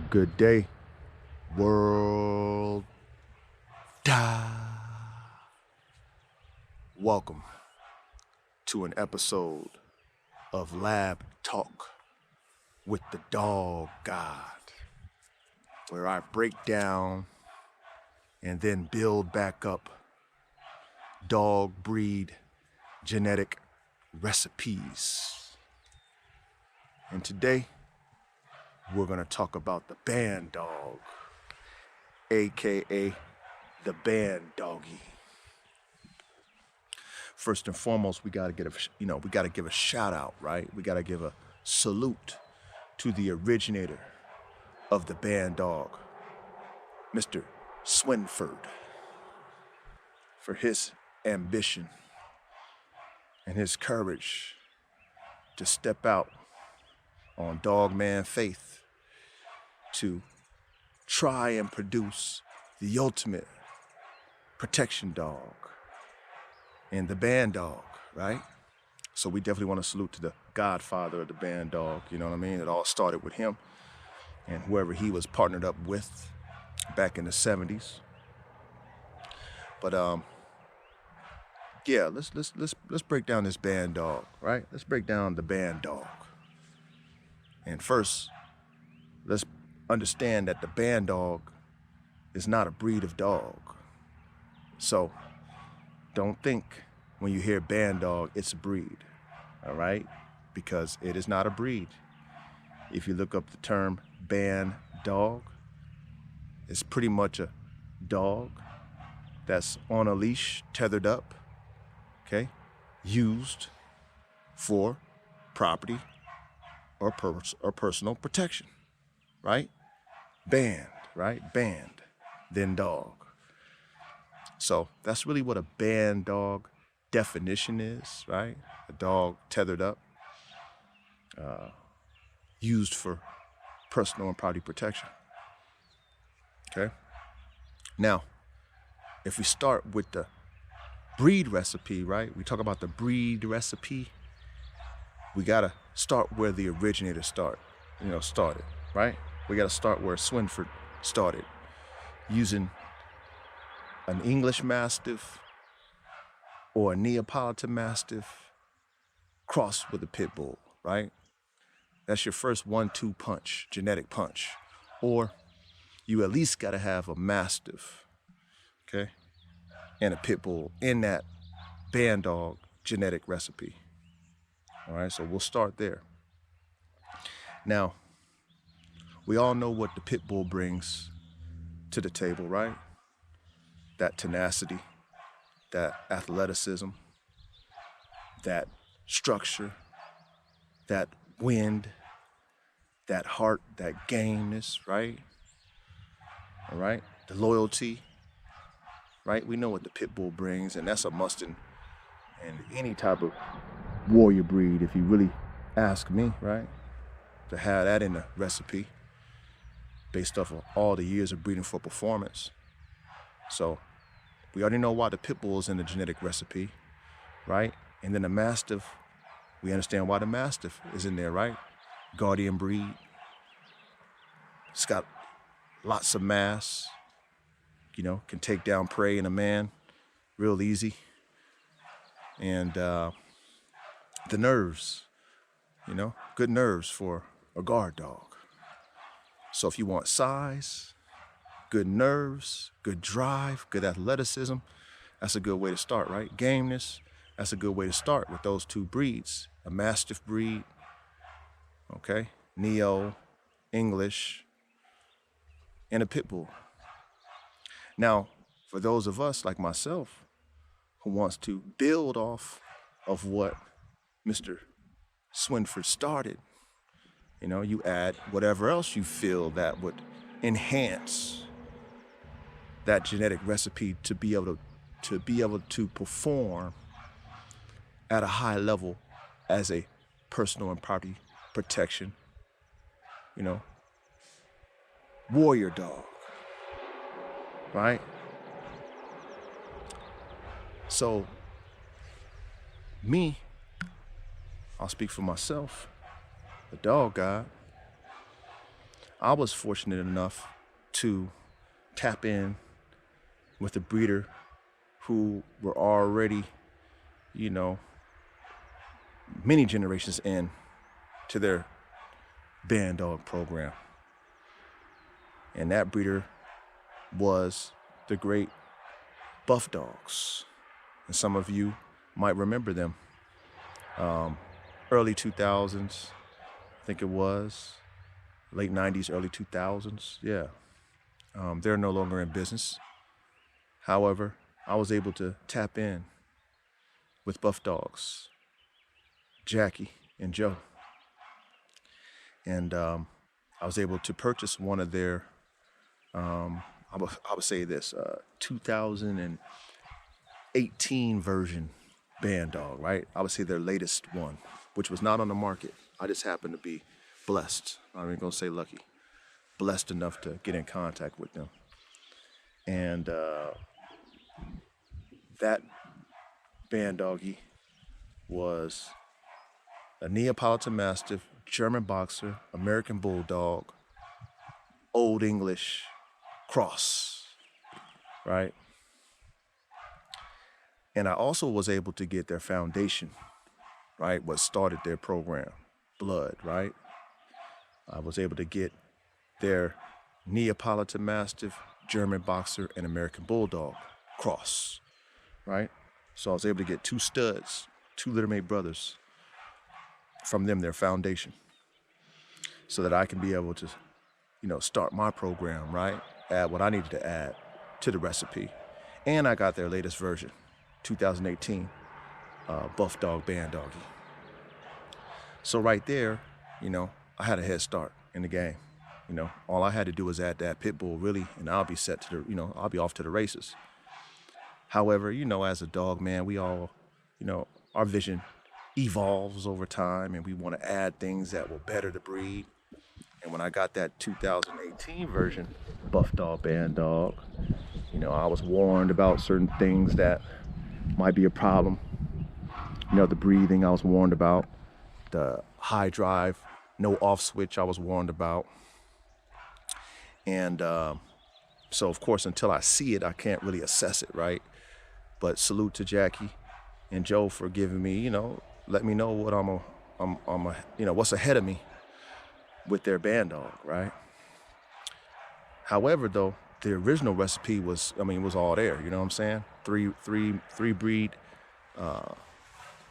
Good day, world. Welcome to an episode of Lab Talk with the Dog God, where I break down and then build back up dog breed genetic recipes. And today, we're going to talk about the Bandog, aka the Bandoggy. First and foremost, we got to give a shout out, right? We got to give a salute to the originator of the Bandog, Mr. Swinford, for his ambition and his courage to step out on dogman faith to try and produce the ultimate protection dog and the Bandog, right? So we definitely want to salute to the godfather of the Bandog, you know what I mean? It all started with him and whoever he was partnered up with back in the 70s. But yeah, let's break down this Bandog, right? Let's break down the Bandog. And first, let's understand that the Bandog is not a breed of dog. So don't think when you hear Bandog, it's a breed, all right? Because it is not a breed. If you look up the term Bandog, it's pretty much a dog that's on a leash, tethered up, okay? Used for property or personal protection, right? Band, right? Band, then dog. So that's really what a Bandog definition is, right? A dog tethered up, used for personal and property protection. Okay? Now, if we start with the breed recipe, right? We talk about the breed recipe. We gotta start where the originator started, right? We gotta start where Swinford started, using an English Mastiff or a Neapolitan Mastiff crossed with a Pit Bull, right? That's your first 1-2 punch, genetic punch. Or you at least gotta have a Mastiff, okay, and a Pit Bull in that Bandog genetic recipe. All right, so we'll start there. Now, we all know what the Pit Bull brings to the table, right? That tenacity, that athleticism, that structure, that wind, that heart, that gameness, right? All right, the loyalty, right? We know what the Pit Bull brings, and that's a must in any type of warrior breed, if you really ask me, right? To have that in the recipe based off of all the years of breeding for performance. So we already know why the Pit Bull is in the genetic recipe, right? And then the Mastiff, we understand why the Mastiff is in there, right? Guardian breed. It's got lots of mass, can take down prey in a man real easy. And the nerves, good nerves for a guard dog. So if you want size, good nerves, good drive, good athleticism, that's a good way to start, right? Gameness, that's a good way to start with those two breeds. A Mastiff breed, okay? Neo, English, and a Pit Bull. Now, for those of us like myself who wants to build off of what Mr. Swinford started, you add whatever else you feel that would enhance that genetic recipe to be able to perform at a high level as a personal and property protection, warrior dog, right? So me, I'll speak for myself, the dog god. I was fortunate enough to tap in with a breeder who were already, you know, many generations in to their Bandog program. And that breeder was the great Buff Dogs. And some of you might remember them. Early 2000s, I think it was. Late 90s, early 2000s, yeah. They're no longer in business. However, I was able to tap in with Buff Dogs, Jackie and Joe. And I was able to purchase one of their, I would say this, 2018 version Bandog, right? I would say their latest one, which was not on the market. I just happened to be blessed. I'm not gonna say lucky. Blessed enough to get in contact with them. And that Bandoggy was a Neapolitan Mastiff, German Boxer, American Bulldog, Old English cross, right? And I also was able to get their foundation, right? What started their program, Blood, right? I was able to get their Neapolitan Mastiff, German Boxer, and American Bulldog cross, right? So I was able to get two studs, two littermate brothers from them, their foundation, so that I can be able to, start my program, right? Add what I needed to add to the recipe. And I got their latest version, 2018, Buff Dog Bandoggy. So right there, I had a head start in the game. All I had to do was add that pit bull, really, and I'll be set to I'll be off to the races. However, as a dog man, we all, our vision evolves over time, and we want to add things that will better the breed. And when I got that 2018 version, Buff Dog Bandog, I was warned about certain things that might be a problem. The breathing I was warned about, the high drive, no off switch I was warned about. And so of course, until I see it, I can't really assess it, right? But salute to Jackie and Joe for giving me, let me know what what's ahead of me with their Bandog, right? However, though, the original recipe was all there, you know what I'm saying? Three breed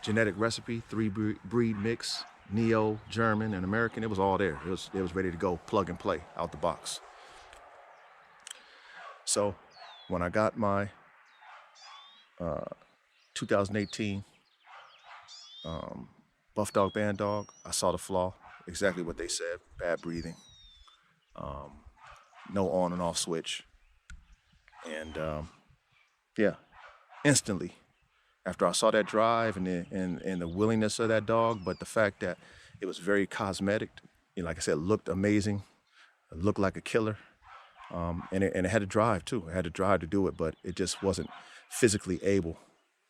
genetic recipe, three breed mix, Neo, German, and American. It was all there. It was ready to go, plug and play out the box. So when I got my 2018 Buff Dog Bandog, I saw the flaw, exactly what they said, bad breathing, no on and off switch. And instantly, after I saw that drive and the willingness of that dog, but the fact that it was very cosmetic, like I said, looked amazing, it looked like a killer. And it had to drive too. It had to drive to do it, but it just wasn't physically able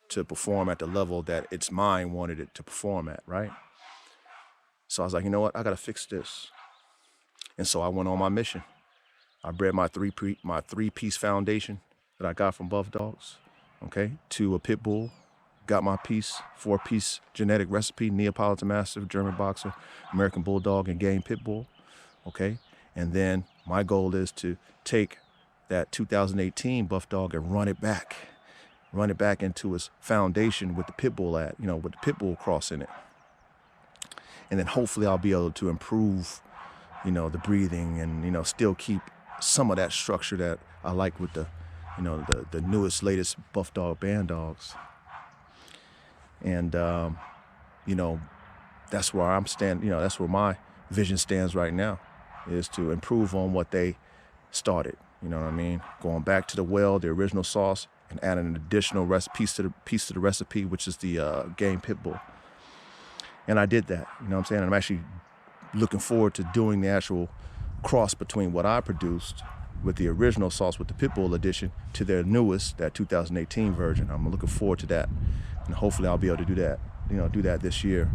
to perform at the level that its mind wanted it to perform at, right? So I was like, you know what? I got to fix this. And so I went on my mission. I bred my three-piece foundation that I got from Buff Dogs, okay, to a pit bull. Got my four-piece genetic recipe, Neapolitan Mastiff, German Boxer, American Bulldog, and Game Pit Bull, okay? And then my goal is to take that 2018 Buff Dog and run it back into its foundation with the pit bull with the pit bull cross in it. And then hopefully I'll be able to improve, the breathing and, still keep some of that structure that I like with the newest, latest Buff Dog Bandogs. And, that's where I'm standing, that's where my vision stands right now, is to improve on what they started. You know what I mean? Going back to the well, the original sauce, and adding an additional piece to the recipe, which is the Game Pit Bull. And I did that, you know what I'm saying? And I'm actually looking forward to doing the actual cross between what I produced with the original sauce with the Pit Bull edition to their newest, that 2018 version. I'm looking forward to that. And hopefully I'll be able to do that this year.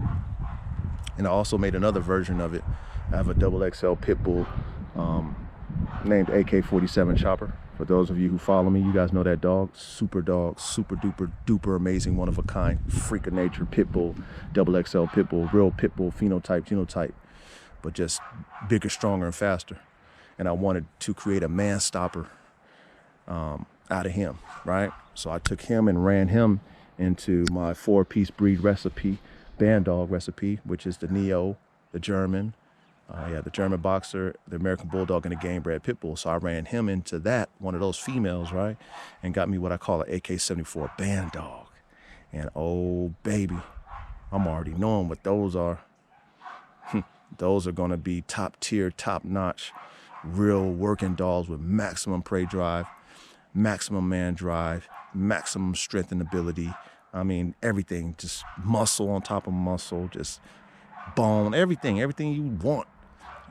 And I also made another version of it. I have a XXL Pit Bull named AK-47 Chopper. For those of you who follow me, you guys know that dog. Super duper duper amazing, one of a kind, freak of nature, pit bull, double XL pit bull, real pit bull phenotype, genotype, but just bigger, stronger, and faster. And I wanted to create a man stopper out of him, right? So I took him and ran him into my 4-piece breed recipe, Bandog recipe, which is the Neo, the German, the German boxer, the American Bulldog, and the game bred pit bull. So I ran him into that, one of those females, right? And got me what I call an AK-74 Bandog. And oh, baby, I'm already knowing what those are. Those are going to be top tier, top notch, real working dogs with maximum prey drive, maximum man drive, maximum strength and ability. I mean, everything, just muscle on top of muscle, just bone, everything you want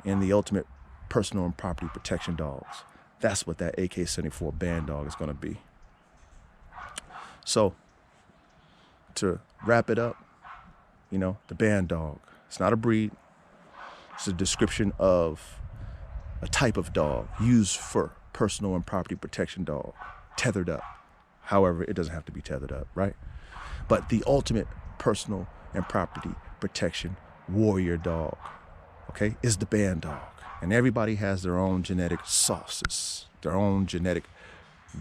in the ultimate personal and property protection dogs. That's what that AK-74 Bandog is going to be. So, to wrap it up, the Bandog, it's not a breed. It's a description of a type of dog used for personal and property protection dog, tethered up. However, it doesn't have to be tethered up, right? But the ultimate personal and property protection warrior dog, okay, is the Bandog. And everybody has their own genetic sauces, their own genetic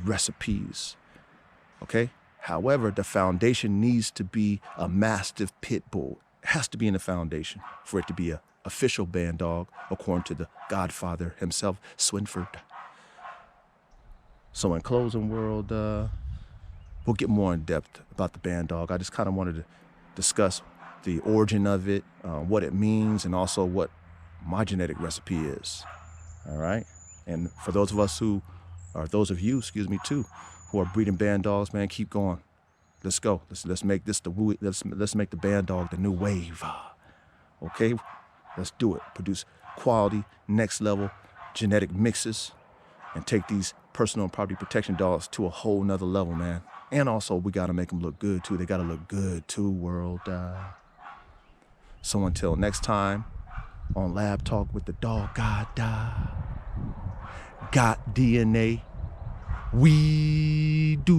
recipes, okay? However, the foundation needs to be a Mastiff Pit Bull. It has to be in the foundation for it to be a official Bandog, according to the Godfather himself, Swinford. So in closing, world, we'll get more in depth about the Bandog. I just kind of wanted to discuss the origin of it, what it means, and also what my genetic recipe is. All right. And for those of you, too, who are breeding Bandogs, man, keep going. Let's go. Let's make this let's make the Bandog the new wave. Okay. Let's do it. Produce quality, next level genetic mixes, and take these personal and property protection dogs to a whole nother level, man. And also, we got to make them look good, too. They got to look good, too, world. So until next time on Lab Talk with the Dog God, got DNA, we do.